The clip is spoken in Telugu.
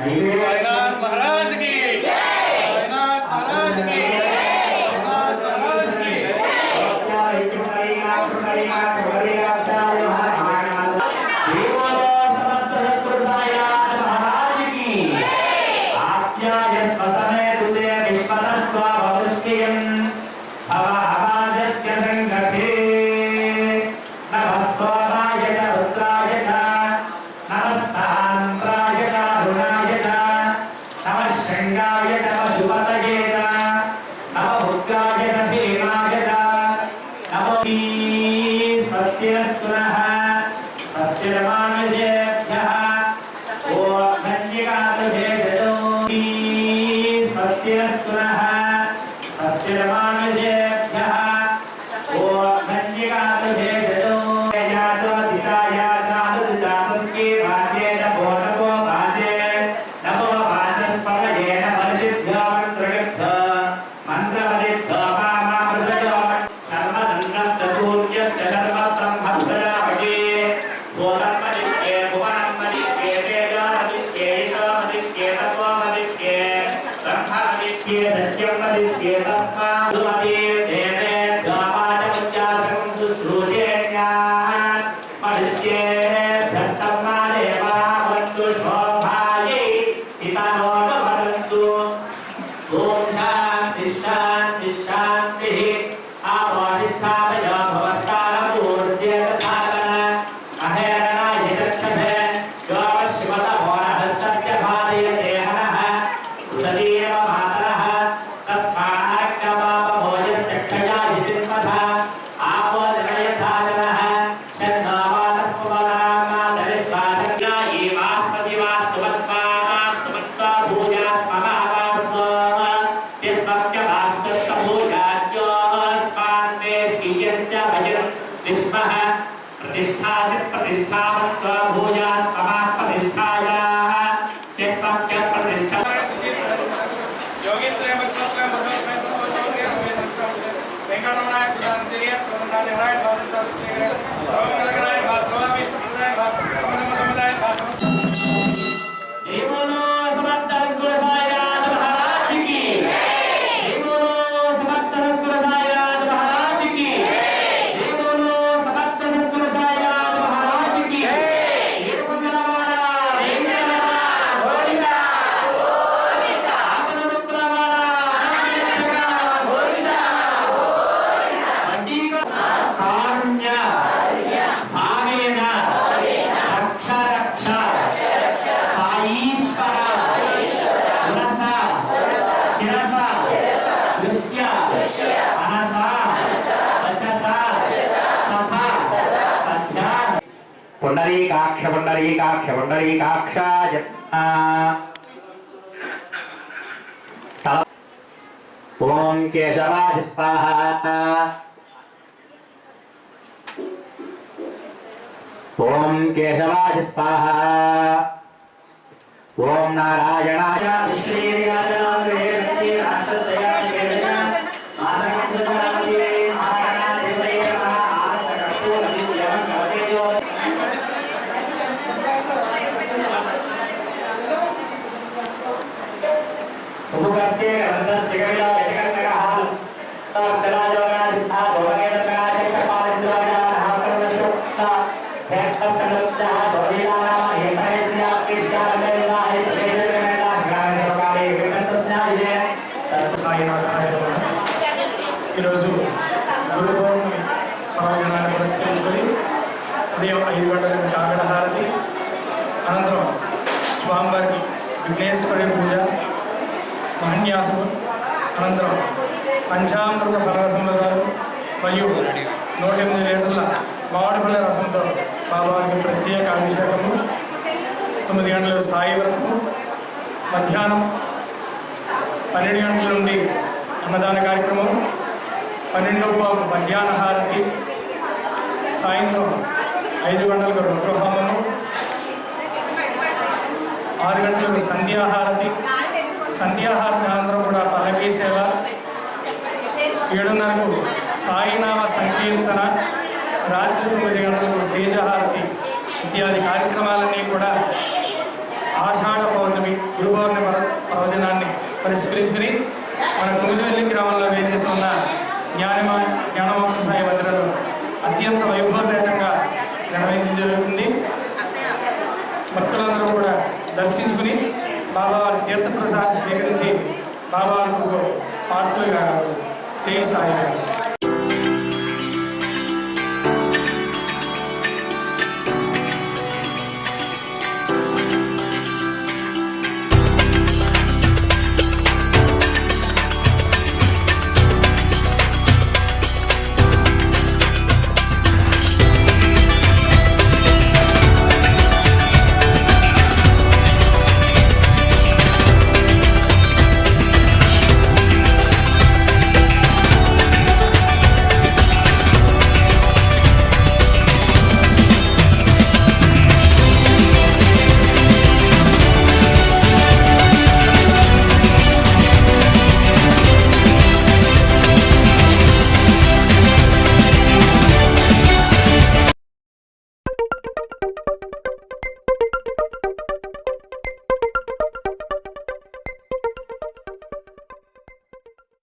साईनाथ महाराज की साईनाथ महाराज की साईनाथ महाराज की पुंडरीकाक्षाय ओम केशवाय स्वाहा ओम केशवाय स्वाहा ओम नारायणाय ఉదయం 5 గంటలకు కాగడ హారతి, అనంతరం స్వామివారికి విఘ్నేశ్వరి పూజ, మహన్యాసము, అనంతరం పంచామృత ఫలరసములతో మరియు 108 లీటర్ల మామిడిపళ్ళ రసంతో బాబాకి ప్రత్యేక అభిషేకము, 9 గంటలకు సాయి వ్రతము, మధ్యాహ్నం 12 గంటల నుండి అన్నదాన కార్యక్రమం, 12 మధ్యాహ్న హారతి, సాయంత్రం 5 గంటలకు రుద్రహోమము, 6 గంటలకు సంధ్యాహారతి, సంధ్యాహారతి అనంతరం కూడా పల్లకీ సేవ, 7:30కు సాయినామ సంకీర్తన, రాత్రి 9 గంటలకు సేజహారతి ఇత్యాది కార్యక్రమాలన్నీ కూడా ఆషాఢ పౌర్ణమి గురు పౌర్ణమి పర్వదినాన్ని పరిష్కరించుకుని మన కుమిదివెల్లి గ్రామంలో వేచేసి ఉన్న జ్ఞానమోక్ష సాయి మందిరంలో అత్యంత వైభవపేతంగా నిర్వహించడం జరుగుతుంది. భక్తులందరూ కూడా దర్శించుకుని బాబావారి తీర్థప్రసాద్ స్వీకరించి బాబావారికి పాత్రలుగా చేయి సాయి.